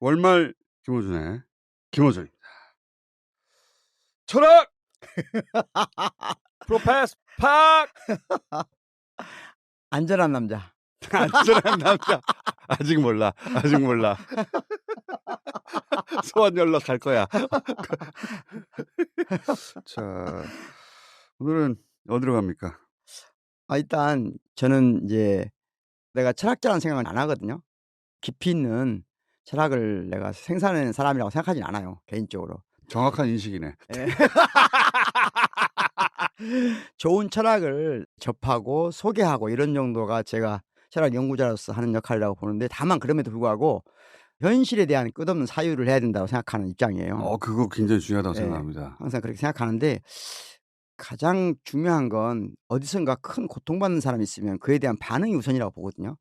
월말 김어준의 김어준입니다. 철학! 프로패스 팍! 안전한 남자. 안전한 남자. 아직 몰라. 아직 몰라. 소원 연락 갈 거야. 자, 오늘은 어디로 갑니까? 일단 저는 이제 내가 철학자라는 생각은 안 하거든요. 깊이 있는 철학을 내가 생산하는 사람이라고 생각하진 않아요, 개인적으로. 정확한 인식이네. 예. 좋은 철학을 접하고 소개하고 이런 정도가 제가 철학 연구자로서 하는 역할이라고 보는데, 다만 그럼에도 불구하고 현실에 대한 끝없는 사유를 해야 된다고 생각하는 입장이에요. 그거 굉장히 중요하다고 예. 생각합니다. 항상 그렇게 생각하는데, 가장 중요한 건 어디선가 큰 고통받는 사람이 있으면 그에 대한 반응이 우선이라고 보거든요.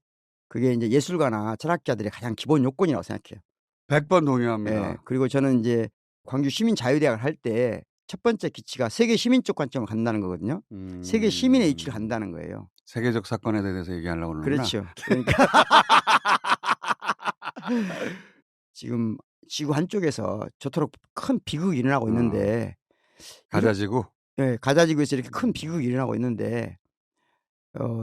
그게 이제 예술가나 철학자들의 가장 기본 요건이라고 생각해요. 100번 동의합니다. 예. 그리고 저는 이제 광주 시민자유대학을 할 때 첫 번째 기치가 세계 시민적 관점을 갖는다는 거거든요. 세계 시민의 이치를 갖는다는 거예요. 세계적 사건에 대해서 얘기하려고 그러는구나. 그렇죠. 그러니까 지금 지구 한쪽에서 저토록 큰 비극이 일어나고 있는데, 가자지구? 예, 가자지구에서 이렇게 큰 비극이 일어나고 있는데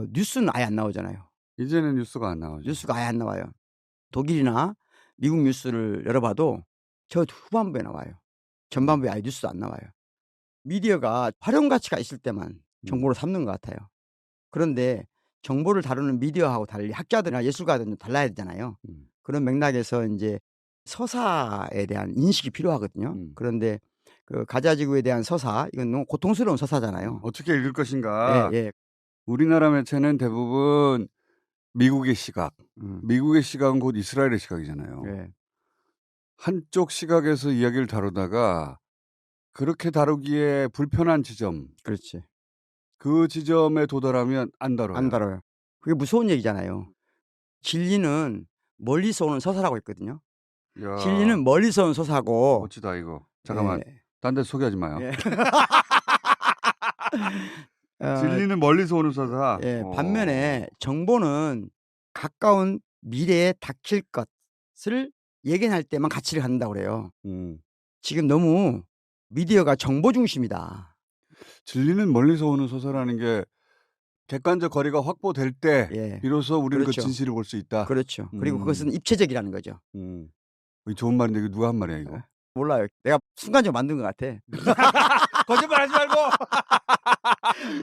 뉴스는 아예 안 나오잖아요. 이제는 뉴스가 안 나오죠. 뉴스가 아예 안 나와요. 독일이나 미국 뉴스를 열어봐도 저 후반부에 나와요. 전반부에 아예 뉴스 안 나와요. 미디어가 활용 가치가 있을 때만 정보를 삼는 것 같아요. 그런데 정보를 다루는 미디어하고 달리 학자들이나 예술가들은 달라야 되잖아요. 그런 맥락에서 이제 서사에 대한 인식이 필요하거든요. 그런데 그 가자지구에 대한 서사, 이건 너무 고통스러운 서사잖아요. 어떻게 읽을 것인가? 예, 예. 우리나라 매체는 대부분 미국의 시각, 미국의 시각은 곧 이스라엘의 시각이잖아요. 예. 한쪽 시각에서 이야기를 다루다가 그렇게 다루기에 불편한 지점, 그렇지. 그 지점에 도달하면 안 다뤄요. 안 다뤄요. 그게 무서운 얘기잖아요. 진리는 멀리서 오는 서사라고 있거든요. 야, 진리는 멀리서 오는 서사고. 멋지다 이거. 잠깐만, 예. 딴 데 소개하지 마요. 예. 진리는 멀리서 오는 서사. 예. 반면에 정보는 가까운 미래에 닥칠 것을 예견할 때만 가치를 갖는다고 그래요. 지금 너무 미디어가 정보 중심이다. 진리는 멀리서 오는 서사라는 게 객관적 거리가 확보될 때 예. 비로소 우리는 그렇죠. 그 진실을 볼 수 있다. 그렇죠. 그리고 그것은 입체적이라는 거죠. 이거 좋은 말인데 이거 누가 한 말이야 이거? 몰라요. 내가 순간적으로 만든 것 같아. 거짓말하지 말고.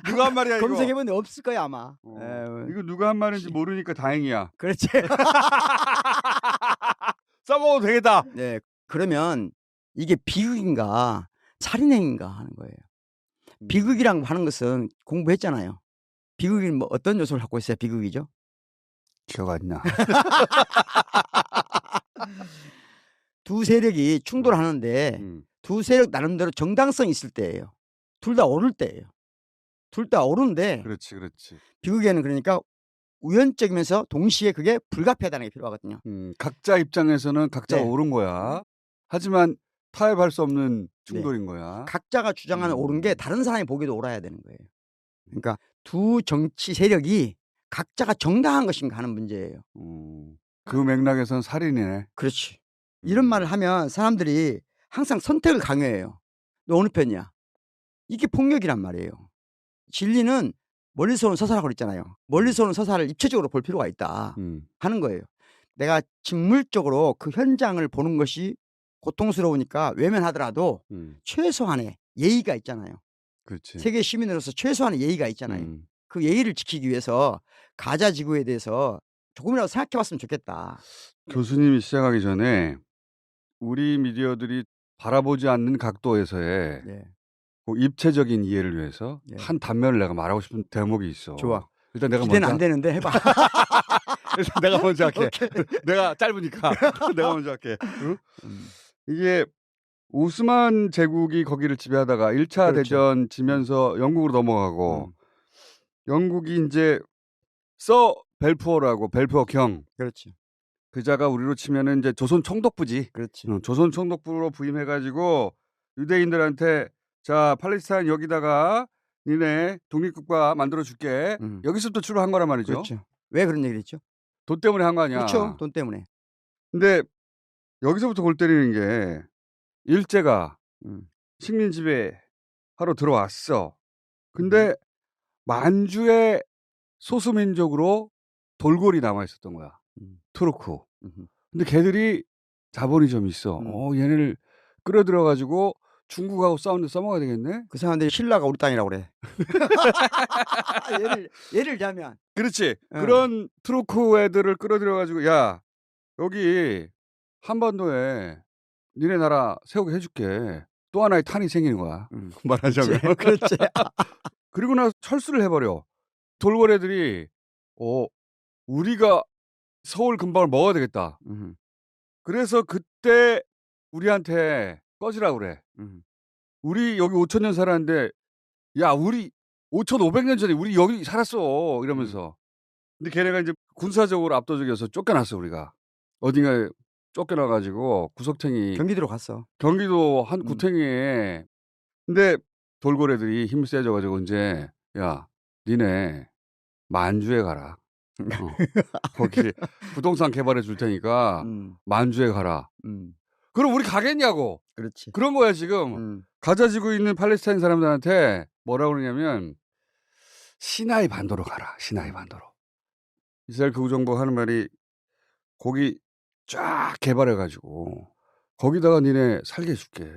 누가 한 말이야 이거? 검색해보면 없을 거야 아마. 이거 누가 한 말인지 모르니까 다행이야. 그렇지. 써먹어도 되겠다. 네. 그러면 이게 비극인가 살인행위인가 하는 거예요. 비극이라고 하는 것은 공부했잖아요. 비극이 뭐 어떤 요소를 갖고 있어야 비극이죠? 기억 안 나. 두 세력이 충돌하는데 두 세력 나름대로 정당성이 있을 때예요. 둘 다 오를 때예요. 둘 다 오르는데, 그렇지, 그렇지. 비극에는 그러니까 우연적이면서 동시에 그게 불가피하다는 게 필요하거든요. 각자 입장에서는 각자가 네. 옳은 거야. 하지만 타협할 수 없는 충돌인 거야. 각자가 주장하는 옳은 게 다른 사람이 보기에도 옳아야 되는 거예요. 그러니까 두 정치 세력이 각자가 정당한 것인가 하는 문제예요. 그 맥락에서는 살인이네. 그렇지. 이런 말을 하면 사람들이 항상 선택을 강요해요. 너 어느 편이야? 이게 폭력이란 말이에요. 진리는 멀리서 오는 서사라고 그랬잖아요. 멀리서 오는 서사를 입체적으로 볼 필요가 있다 하는 거예요. 내가 직물적으로 그 현장을 보는 것이 고통스러우니까 외면하더라도 최소한의 예의가 있잖아요. 그렇지. 세계 시민으로서 최소한의 예의가 있잖아요. 그 예의를 지키기 위해서 가자지구에 대해서 조금이라도 생각해봤으면 좋겠다. 교수님이 시작하기 전에 우리 미디어들이 바라보지 않는 각도에서의 입체적인 이해를 위해서 한 단면을 내가 말하고 싶은 대목이 있어. 좋아. 일단 내가 기대는 먼저 안 되는데 해봐. 일단 내가 먼저 할게. 내가 짧으니까 내가 먼저 할게. 이게 오스만 제국이 거기를 지배하다가 1차 그렇죠. 대전 지면서 영국으로 넘어가고 영국이 이제 서 벨푸어라고 벨푸어 경. 그렇지. 그자가 우리로 치면은 이제 조선 총독부지. 그렇지. 조선 총독부로 부임해가지고 유대인들한테 자 팔레스타인 여기다가 니네 독립국가 만들어줄게. 여기서부터 출발한 거란 말이죠. 그렇죠. 왜 그런 얘기를 했죠? 돈 때문에 한 거 아니야. 그렇죠. 돈 때문에. 근데 여기서부터 골 때리는 게 일제가 식민 지배 하러 들어왔어. 근데 만주의 소수민족으로 돌궐이 남아 있었던 거야. 투르크. 근데 걔들이 자본이 좀 있어. 얘네를 끌어들여 가지고 중국하고 싸우는데 써먹어야 되겠네. 그 사람들이 신라가 우리 땅이라고 그래. 예를 들자면. 그렇지. 그런 투르크 애들을 끌어들여 가지고 야 여기 한반도에 니네 나라 세우게 해줄게. 또 하나의 탄이 생기는 거야. 말하자면. 그렇지. 그리고 나서 철수를 해버려. 돌궐 애들이 우리가 서울 근방을 먹어야 되겠다. 그래서 그때 우리한테 꺼지라고 그래. 우리 여기 5,000년 살았는데 야 우리 5,500년 전에 우리 여기 살았어 이러면서. 근데 걔네가 이제 군사적으로 압도적이어서 쫓겨났어 우리가. 어딘가에 쫓겨나가지고 구석탱이 경기도로 갔어. 경기도 한 구탱이에. 근데 돌궐 애들이 힘 세져가지고 이제 야 니네 만주에 가라. 거기 부동산 개발해 줄 테니까 만주에 가라. 그럼 우리 가겠냐고. 그렇지. 그런 거야 지금. 가자 지구 있는 팔레스타인 사람들한테 뭐라고 그러냐면 시나이 반도로 가라. 시나이 반도로. 이스라엘 극우정부가 하는 말이 거기 쫙 개발해 가지고 거기다가 니네 살게 해줄게.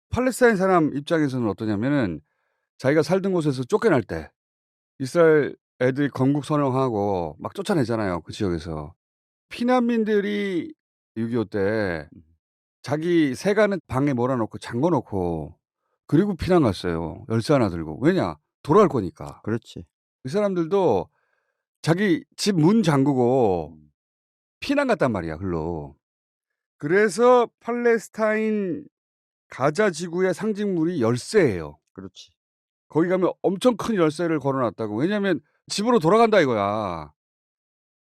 팔레스타인 사람 입장에서는 어떠냐면은 자기가 살던 곳에서 쫓겨날 때 이스라엘 애들이 건국 선언하고 막 쫓아내잖아요. 그 지역에서. 피난민들이 6.25 때 자기 새가는 방에 몰아놓고 잠궈놓고 그리고 피난 갔어요. 열쇠 하나 들고. 왜냐? 돌아올 거니까. 그렇지. 이 사람들도 자기 집 문 잠그고 피난 갔단 말이야. 글로. 그래서 팔레스타인 가자 지구의 상징물이 열쇠예요. 그렇지. 거기 가면 엄청 큰 열쇠를 걸어놨다고. 왜냐하면 집으로 돌아간다 이거야.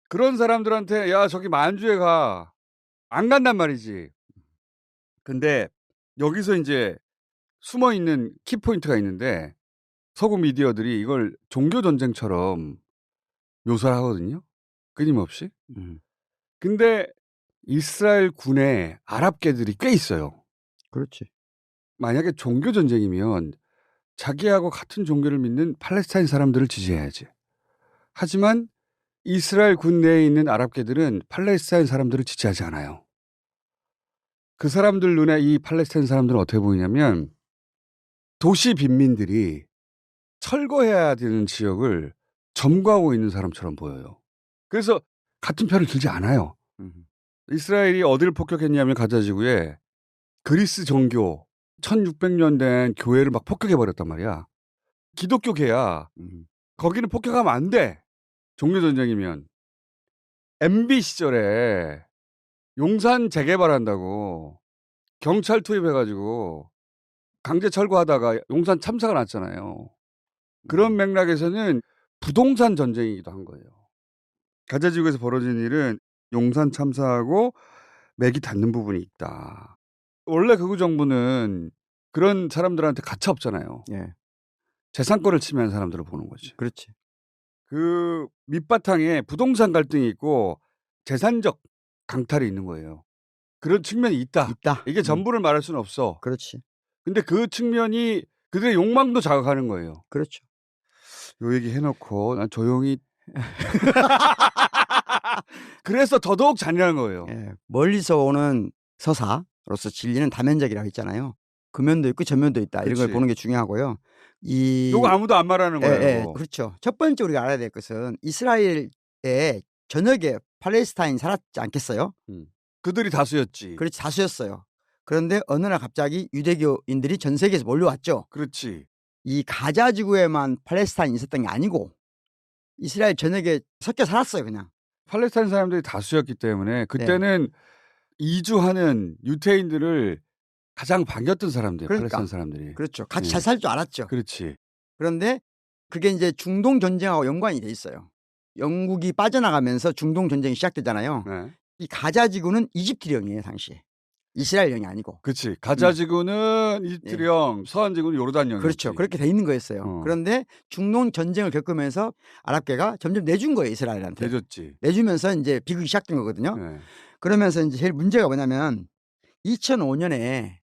그런 사람들한테 야 저기 만주에 가. 안 간단 말이지. 근데 여기서 이제 숨어있는 키포인트가 있는데 서구 미디어들이 이걸 종교전쟁처럼 묘사를 하거든요. 끊임없이. 근데 이스라엘 군에 아랍계들이 꽤 있어요. 그렇지. 만약에 종교전쟁이면 자기하고 같은 종교를 믿는 팔레스타인 사람들을 지지해야지. 하지만 이스라엘 군 내에 있는 아랍계들은 팔레스타인 사람들을 지지하지 않아요. 그 사람들 눈에 이 팔레스타인 사람들은 어떻게 보이냐면 도시 빈민들이 철거해야 되는 지역을 점거하고 있는 사람처럼 보여요. 그래서 같은 편을 들지 않아요. 이스라엘이 어디를 폭격했냐면 가자지구에 그리스 정교 1600년 된 교회를 막 폭격해버렸단 말이야. 기독교계야. 거기는 폭격하면 안 돼. 종교전쟁이면. MB 시절에 용산 재개발한다고 경찰 투입해가지고 강제 철거하다가 용산 참사가 났잖아요. 그런 맥락에서는 부동산 전쟁이기도 한 거예요. 가자지구에서 벌어진 일은 용산 참사하고 맥이 닿는 부분이 있다. 원래 극우 정부는 그런 사람들한테 가차 없잖아요. 예. 재산권을 침해한 사람들을 보는 거지. 그렇지. 그 밑바탕에 부동산 갈등이 있고 재산적 강탈이 있는 거예요. 그런 측면이 있다. 이게 전부를 말할 수는 없어. 그렇지. 근데 그 측면이 그들의 욕망도 자극하는 거예요. 그렇죠. 요 얘기 해놓고 난 조용히. 그래서 더더욱 잔인한 거예요. 예. 멀리서 오는 서사로서 진리는 다면적이라고 했잖아요. 그면도 있고 저면도 있다. 이런 걸 보는 게 중요하고요. 이거 아무도 안 말하는 거예요. 예, 그렇죠. 첫 번째 우리가 알아야 될 것은 이스라엘의 전역에 팔레스타인 살았지 않겠어요? 그들이 다수였지. 그렇지, 다수였어요. 그런데 어느 날 갑자기 유대교인들이 전 세계에서 몰려왔죠. 그렇지. 이 가자 지구에만 팔레스타인이 있었던 게 아니고 이스라엘 전역에 섞여 살았어요, 그냥. 팔레스타인 사람들이 다수였기 때문에 그때는 이주하는 유태인들을 가장 반겼던 사람들이에요. 그러니까. 팔레스타인 사람들이. 그렇죠. 같이 잘 살 줄 알았죠. 그렇지. 그런데 그게 이제 중동 전쟁하고 연관이 돼 있어요. 영국이 빠져나가면서 중동 전쟁이 시작되잖아요. 이 가자 지구는 이집트령이에요, 당시에. 이스라엘령이 아니고. 그렇지. 가자 지구는 이집트령, 서한 지구는 요르단령. 그렇죠. 그렇게 돼 있는 거였어요. 그런데 중동 전쟁을 겪으면서 아랍계가 점점 내준 거예요, 이스라엘한테. 내줬지. 내주면서 이제 비극이 시작된 거거든요. 그러면서 이제 제일 문제가 뭐냐면 2005년에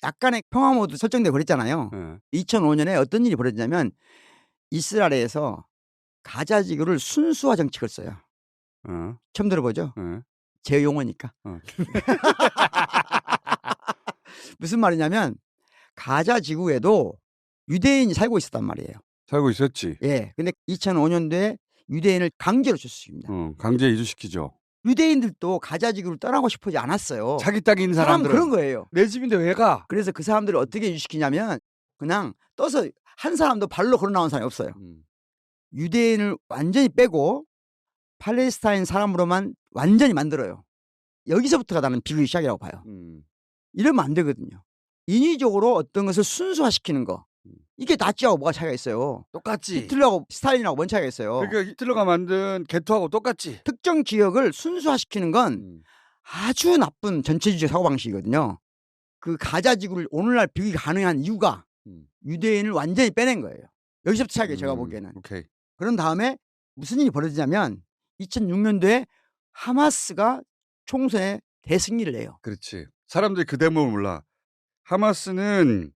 약간의 평화 모드 설정되고 그랬잖아요. 예. 2005년에 어떤 일이 벌어졌냐면 이스라엘에서 가자 지구를 순수화 정책을 써요. 어. 처음 들어보죠? 예. 제 용어니까. 어. 무슨 말이냐면 가자 지구에도 유대인이 살고 있었단 말이에요. 살고 있었지. 예. 근데 2005년도에 유대인을 강제로 출시킵니다. 강제 이주시키죠. 유대인들도 가자 지구를 떠나고 싶지 않았어요. 자기 땅에 있는 사람은 사람들은 그런 거예요. 내 집인데 왜 가? 그래서 그 사람들을 어떻게 이주시키냐면 그냥 떠서 한 사람도 발로 걸어 나온 사람이 없어요. 유대인을 완전히 빼고 팔레스타인 사람으로만 완전히 만들어요. 여기서부터가 나는 비극이 시작이라고 봐요. 이러면 안 되거든요. 인위적으로 어떤 것을 순수화시키는 거. 이게 나치하고 뭐가 차이가 있어요. 똑같지. 히틀러하고 스탈린하고 뭔 차이가 있어요. 그러니까 히틀러가 만든 게토하고 똑같지. 특정 지역을 순수화시키는 건 아주 나쁜 전체주의 사고방식이거든요. 그 가자 지구를 오늘날 비극이 가능한 이유가 유대인을 완전히 빼낸 거예요. 여기서부터 차이가 제가 보기에는. 오케이. 그런 다음에 무슨 일이 벌어지냐면 2006년도에 하마스가 총선에 대승리를 해요. 그렇지. 사람들이 그 대목을 몰라. 하마스는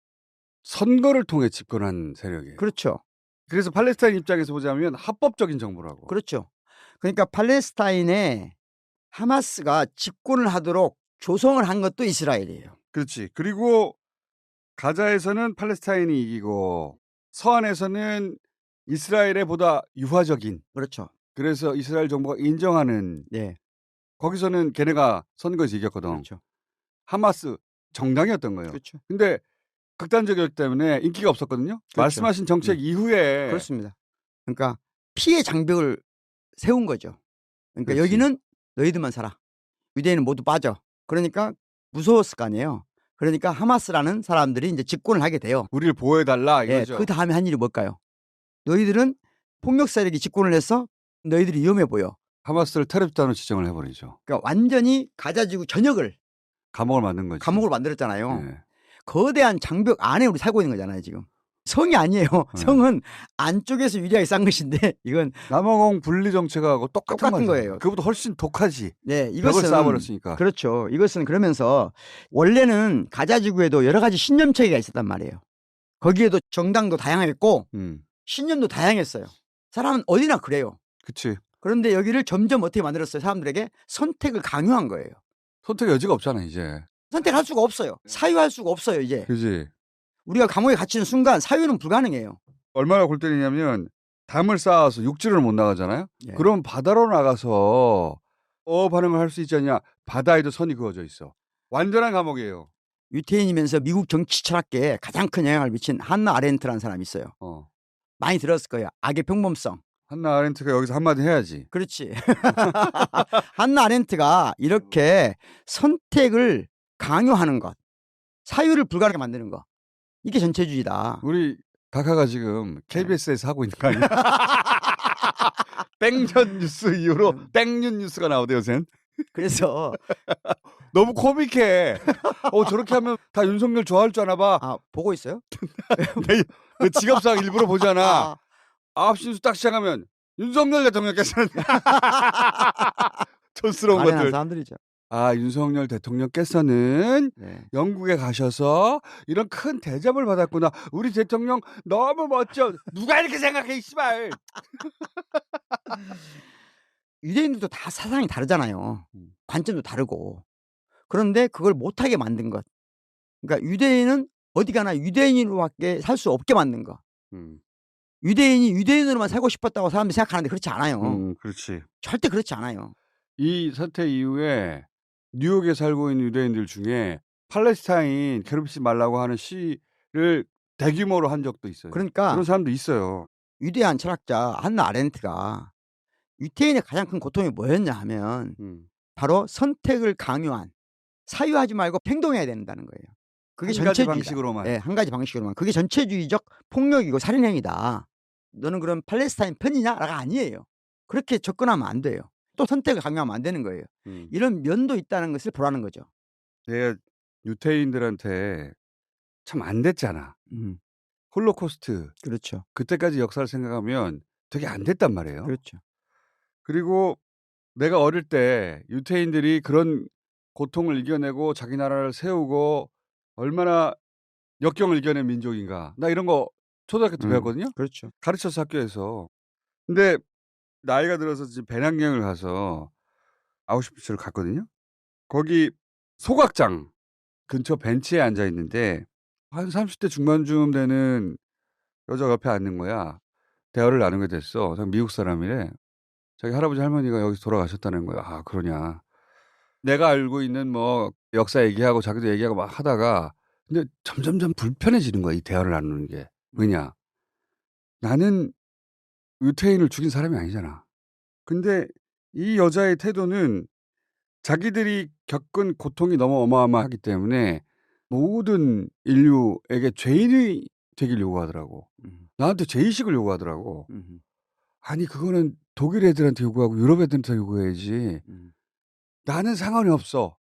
선거를 통해 집권한 세력이에요. 그렇죠. 그래서 팔레스타인 입장에서 보자면 합법적인 정부라고. 그렇죠. 그러니까 팔레스타인에 하마스가 집권을 하도록 조성을 한 것도 이스라엘이에요. 그렇지. 그리고 가자에서는 팔레스타인이 이기고 서안에서는 이스라엘에 보다 유화적인. 그렇죠. 그래서 이스라엘 정부가 인정하는. 네. 거기서는 걔네가 선거에서 이겼거든. 그렇죠. 하마스 정당이었던 거예요. 그렇죠. 근데 극단적이었기 때문에 인기가 없었거든요. 그렇죠. 말씀하신 정책 이후에. 그렇습니다. 그러니까 피해 장벽을 세운 거죠. 그러니까 그렇지. 여기는 너희들만 살아. 유대인은 모두 빠져. 그러니까 무서웠을 거 아니에요. 그러니까 하마스라는 사람들이 이제 집권을 하게 돼요. 우리를 보호해달라 예, 이거죠. 그 다음에 한 일이 뭘까요? 너희들은 폭력 세력이 집권을 해서 너희들이 위험해 보여. 하마스를 테러집단으로 지정을 해버리죠. 그러니까 완전히 가자지구 전역을 감옥을 만든 거지. 감옥을 만들었잖아요. 네. 거대한 장벽 안에 우리 살고 있는 거잖아요, 지금. 성이 아니에요. 성은 안쪽에서 유리하게 싼 것인데 이건 남아공 분리 정책하고 똑같은 거예요. 그보다 훨씬 독하지. 네, 벽을 이것은 쌓아버렸으니까. 그렇죠. 이것은 그러면서 원래는 가자지구에도 여러 가지 신념 체계가 있었단 말이에요. 거기에도 정당도 다양했고 신념도 다양했어요. 사람은 어디나 그래요. 그치. 그런데 여기를 점점 어떻게 만들었어요? 사람들에게 선택을 강요한 거예요. 선택 여지가 없잖아 이제. 선택할 수가 없어요. 사유할 수가 없어요 이제. 그지. 우리가 감옥에 갇히는 순간 사유는 불가능해요. 얼마나 골 때리냐면 담을 쌓아서 육지를 못 나가잖아요. 예. 그럼 바다로 나가서 반응을 할 수 있지 않냐. 바다에도 선이 그어져 있어. 완전한 감옥이에요. 유태인이면서 미국 정치 철학계에 가장 큰 영향을 미친 한나 아렌트라는 사람이 있어요. 많이 들었을 거예요. 악의 평범성. 한나 아렌트가 여기서 한마디 해야지. 그렇지. 한나 아렌트가 이렇게 선택을 강요하는 것, 사유를 불가능하게 만드는 것, 이게 전체주의다. 우리 각하가 지금 KBS에서 하고 있는 거 아니야? 땡전 뉴스 이후로 땡윤 뉴스가 나오대요, 요새는. 그래서 너무 코믹해. 저렇게 하면 다 윤석열 좋아할 줄 아나 봐. 아, 보고 있어요? 내 직업상 일부러 보잖아. 9시 뉴스 딱 시작하면 윤석열 대통령께서는 촌스러운 것들. 사람들이죠. 윤석열 대통령께서는 네. 영국에 가셔서 이런 큰 대접을 받았구나. 우리 대통령 너무 멋져. 누가 이렇게 생각해, 씨발. 유대인들도 다 사상이 다르잖아요. 관점도 다르고. 그런데 그걸 못하게 만든 것. 그러니까 유대인은 어디 가나 유대인으로밖에 살 수 없게 만든 것. 유대인이 유대인으로만 살고 싶었다고 사람들이 생각하는데 그렇지 않아요. 그렇지. 절대 그렇지 않아요. 이 사태 이후에 뉴욕에 살고 있는 유대인들 중에 팔레스타인 괴롭히지 말라고 하는 시를 대규모로 한 적도 있어요. 그러니까 그런 사람도 있어요. 위대한 철학자 한나 아렌트가 유태인의 가장 큰 고통이 뭐였냐 하면 바로 선택을 강요한, 사유하지 말고 행동해야 된다는 거예요. 그게 한 가지 전체주의다. 방식으로만. 네, 한 가지 방식으로만. 그게 전체주의적 폭력이고 살인행위다. 너는 그럼 팔레스타인 편이냐라가 아니에요. 그렇게 접근하면 안 돼요. 또 선택을 강요하면 안 되는 거예요. 이런 면도 있다는 것을 보라는 거죠. 내가 유태인들한테 참 안 됐잖아. 홀로코스트. 그렇죠. 그때까지 역사를 생각하면 되게 안 됐단 말이에요. 그렇죠. 그리고 내가 어릴 때 유태인들이 그런 고통을 이겨내고 자기 나라를 세우고 얼마나 역경을 이겨낸 민족인가. 나 이런 거 초등학교 때 배웠거든요. 그렇죠. 가르쳐서 학교에서. 근데 나이가 들어서 지금 배낭여행을 가서 아우슈비츠를 갔거든요. 거기 소각장 근처 벤치에 앉아 있는데 한 30대 중반쯤 되는 여자가 옆에 앉는 거야. 대화를 나누게 됐어. 미국 사람이래. 자기 할아버지 할머니가 여기서 돌아가셨다는 거야. 아, 그러냐. 내가 알고 있는 뭐 역사 얘기하고 자기도 얘기하고 막 하다가 근데 점점점 불편해지는 거야. 이 대화를 나누는 게. 왜냐. 나는 유태인을 죽인 사람이 아니잖아. 근데 이 여자의 태도는 자기들이 겪은 고통이 너무 어마어마하기 때문에 모든 인류에게 죄인이 되길 요구하더라고. 나한테 죄의식을 요구하더라고. 아니 그거는 독일 애들한테 요구하고 유럽 애들한테 요구해야지. 나는 상관이 없어.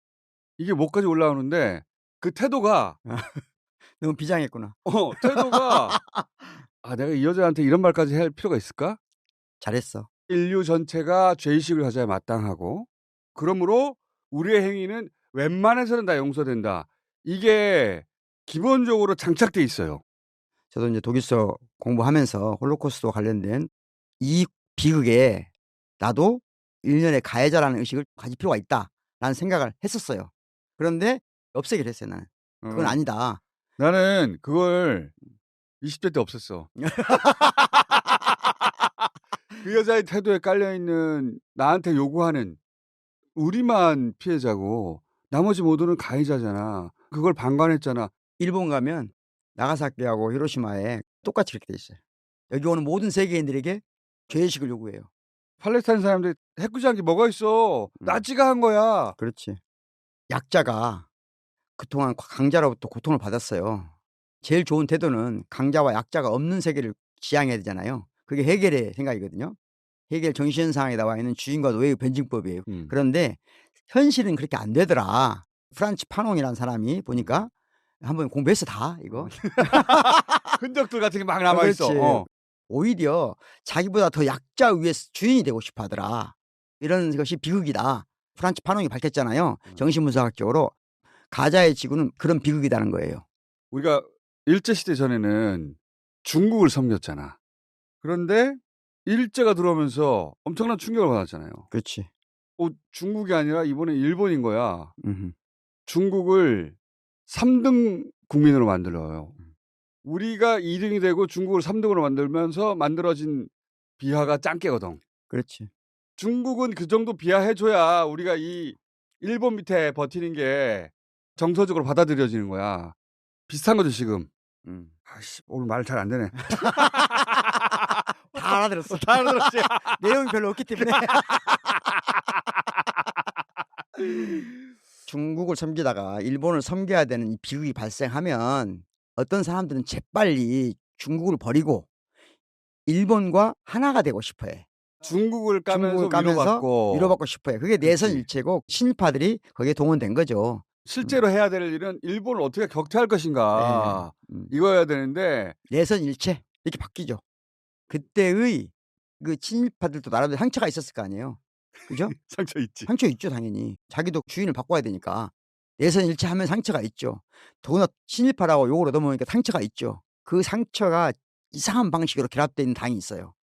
이게 목까지 올라오는데 그 태도가 너무 비장했구나. 태도가 아 내가 이 여자한테 이런 말까지 할 필요가 있을까? 잘했어. 인류 전체가 죄의식을 가져야 마땅하고 그러므로 우리의 행위는 웬만해서는 다 용서된다. 이게 기본적으로 장착돼 있어요. 저도 이제 독일서 공부하면서 홀로코스트와 관련된 이 비극에 나도 일련의 가해자라는 의식을 가질 필요가 있다라는 생각을 했었어요. 그런데 없애기로 했어요, 나는. 그건 아니다. 나는 그걸 20대 때 없앴어. 그 여자의 태도에 깔려있는 나한테 요구하는 우리만 피해자고 나머지 모두는 가해자잖아. 그걸 방관했잖아. 일본 가면 나가사키하고 히로시마에 똑같이 그렇게 돼 있어요. 여기 오는 모든 세계인들에게 죄의식을 요구해요. 팔레스타인 사람들이 해꾸지한 게 뭐가 있어. 나치가 한 거야. 그렇지. 약자가 그동안 강자로부터 고통을 받았어요. 제일 좋은 태도는 강자와 약자가 없는 세계를 지향해야 되잖아요. 그게 헤겔의 생각이거든요. 헤겔 정신상에 나와 있는 주인과 노예의 변증법이에요. 그런데 현실은 그렇게 안 되더라. 프란츠 파농이라는 사람이 보니까 한번 공부했어 다 이거. 흔적들 같은 게 막 남아있어. 그렇지. 오히려 자기보다 더 약자 위에 주인이 되고 싶어 하더라. 이런 것이 비극이다. 프란츠 파농이 밝혔잖아요. 정신분석학적으로. 가자의 지구는 그런 비극이라는 거예요. 우리가 일제시대 전에는 중국을 섬겼잖아. 그런데 일제가 들어오면서 엄청난 충격을 받았잖아요. 그렇지. 중국이 아니라 이번에 일본인 거야. 중국을 3등 국민으로 만들어요. 우리가 2등이 되고 중국을 3등으로 만들면서 만들어진 비하가 짱깨거든. 그렇지. 중국은 그 정도 비하해줘야 우리가 이 일본 밑에 버티는 게 정서적으로 받아들여지는 거야. 비슷한 거죠 지금. 아씨 오늘 말 잘 안 되네. 다 알아들었어. 다 알아들었지. 내용이 별로 없기 때문에. 중국을 섬기다가 일본을 섬겨야 되는 이 비극이 발생하면 어떤 사람들은 재빨리 중국을 버리고 일본과 하나가 되고 싶어해. 중국을 까면서 위로받고 싶어해. 그게 내선일체고 친일파들이 거기에 동원된 거죠. 실제로 해야 될 일은 일본을 어떻게 격퇴할 것인가. 이거여야 되는데 내선일체 이렇게 바뀌죠. 그때의 그 친일파들도 나름대로 상처가 있었을 거 아니에요. 그죠? 상처 있지. 상처 있죠 당연히. 자기도 주인을 바꿔야 되니까. 내선일체하면 상처가 있죠. 더구나 친일파라고 욕으로 넘어오니까 상처가 있죠. 그 상처가 이상한 방식으로 결합되어 있는 당이 있어요.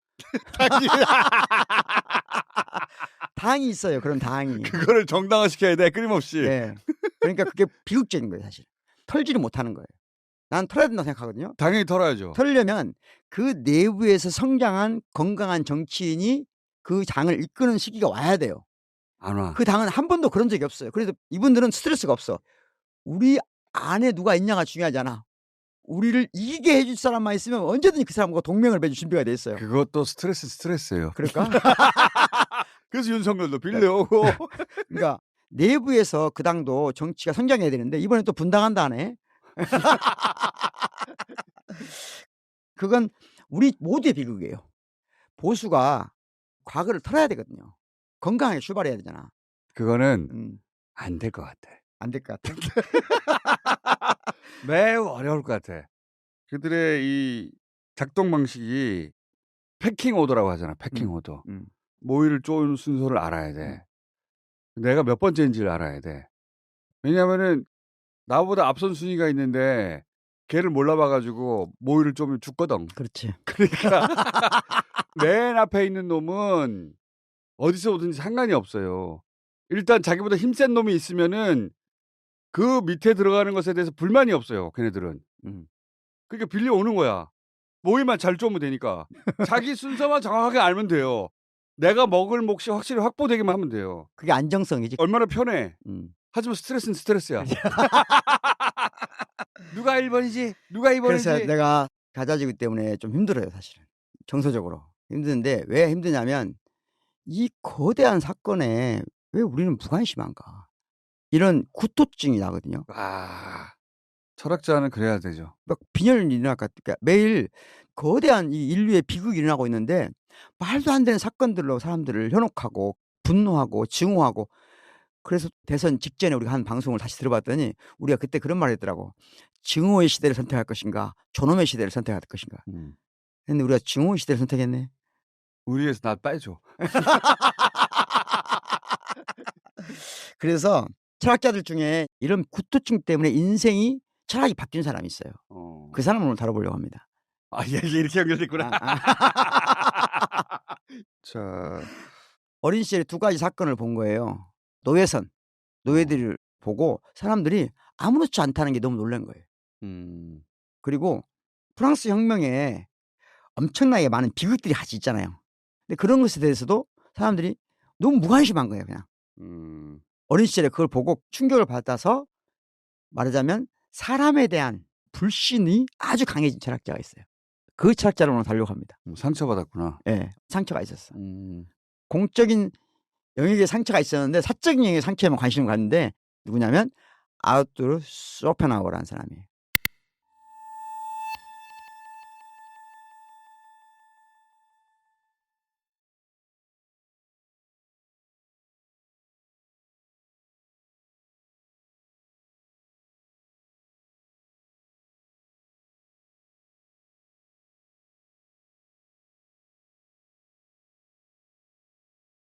당이 있어요. 그런 당이. 그거를 정당화시켜야 돼 끊임없이. 네. 그러니까 그게 비극적인 거예요 사실. 털지를 못하는 거예요. 난 털어야 된다고 생각하거든요. 당연히 털어야죠. 털려면 그 내부에서 성장한 건강한 정치인이 그 당을 이끄는 시기가 와야 돼요. 안 와. 그 당은 한 번도 그런 적이 없어요. 그래서 이분들은 스트레스가 없어. 우리 안에 누가 있냐가 중요하지 않아. 우리를 이기게 해줄 사람만 있으면 언제든지 그 사람과 동맹을 맺을 준비가 돼 있어요. 그것도 스트레스예요. 그럴까? 그래서 윤석열도 빌려오고. 그러니까 내부에서 그 당도 정치가 성장해야 되는데 이번에 또 분당한다 하네. 그건 우리 모두의 비극이에요. 보수가 과거를 털어야 되거든요. 건강하게 출발해야 되잖아. 그거는 안 될 것 같아. 안 될 것 같아. 매우 어려울 것 같아. 그들의 이 작동 방식이 패킹 오더라고 하잖아. 패킹 오더. 모이를 쪼는 순서를 알아야 돼. 내가 몇 번째인지를 알아야 돼. 왜냐하면은 나보다 앞선 순위가 있는데 걔를 몰라봐가지고 모의를 좀 죽거든. 그렇지. 그러니까 맨 앞에 있는 놈은 어디서 오든지 상관이 없어요. 일단 자기보다 힘센 놈이 있으면은 그 밑에 들어가는 것에 대해서 불만이 없어요. 걔네들은. 그러니까 빌려오는 거야. 모의만 잘 쪼면 되니까. 자기 순서만 정확하게 알면 돼요. 내가 먹을 몫이 확실히 확보되기만 하면 돼요. 그게 안정성이지. 얼마나 편해. 하지만 스트레스는 스트레스야. 누가 1번이지? 누가 2번이지? 그래서 내가 가자지구 때문에 좀 힘들어요, 사실은. 정서적으로. 힘드는데 왜 힘드냐면 이 거대한 사건에 왜 우리는 무관심한가. 이런 구토증이 나거든요. 아, 철학자는 그래야 되죠. 막 빈혈이 일어날 것 같으니까 매일 거대한 이 인류의 비극이 일어나고 있는데 말도 안 되는 사건들로 사람들을 현혹하고 분노하고 증오하고. 그래서 대선 직전에 우리가 한 방송을 다시 들어봤더니 우리가 그때 그런 말을 했더라고. 증오의 시대를 선택할 것인가 존엄의 시대를 선택할 것인가. 근데 우리가 증오의 시대를 선택했네. 우리에서 나 빼줘. 그래서 철학자들 중에 이런 구토증 때문에 인생이 철학이 바뀐 사람이 있어요. 그 사람을 오늘 다뤄보려고 합니다. 아, 이렇게 연결됐구나. 자, 어린 시절에 두 가지 사건을 본 거예요. 노예선, 노예들을 보고 사람들이 아무렇지 않다는 게 너무 놀란 거예요. 그리고 프랑스 혁명에 엄청나게 많은 비극들이 같이 있잖아요. 근데 그런 것에 대해서도 사람들이 너무 무관심한 거예요, 그냥. 어린 시절에 그걸 보고 충격을 받아서 말하자면 사람에 대한 불신이 아주 강해진 철학자가 있어요. 그 철학자를 오늘 다루려고 합니다. 상처받았구나. 예, 상처가 있었어. 공적인 영역에 상처가 있었는데 사적인 영역에 상처에만 관심을 갖는데 누구냐면 아르투르 쇼펜하우어라는 사람이에요.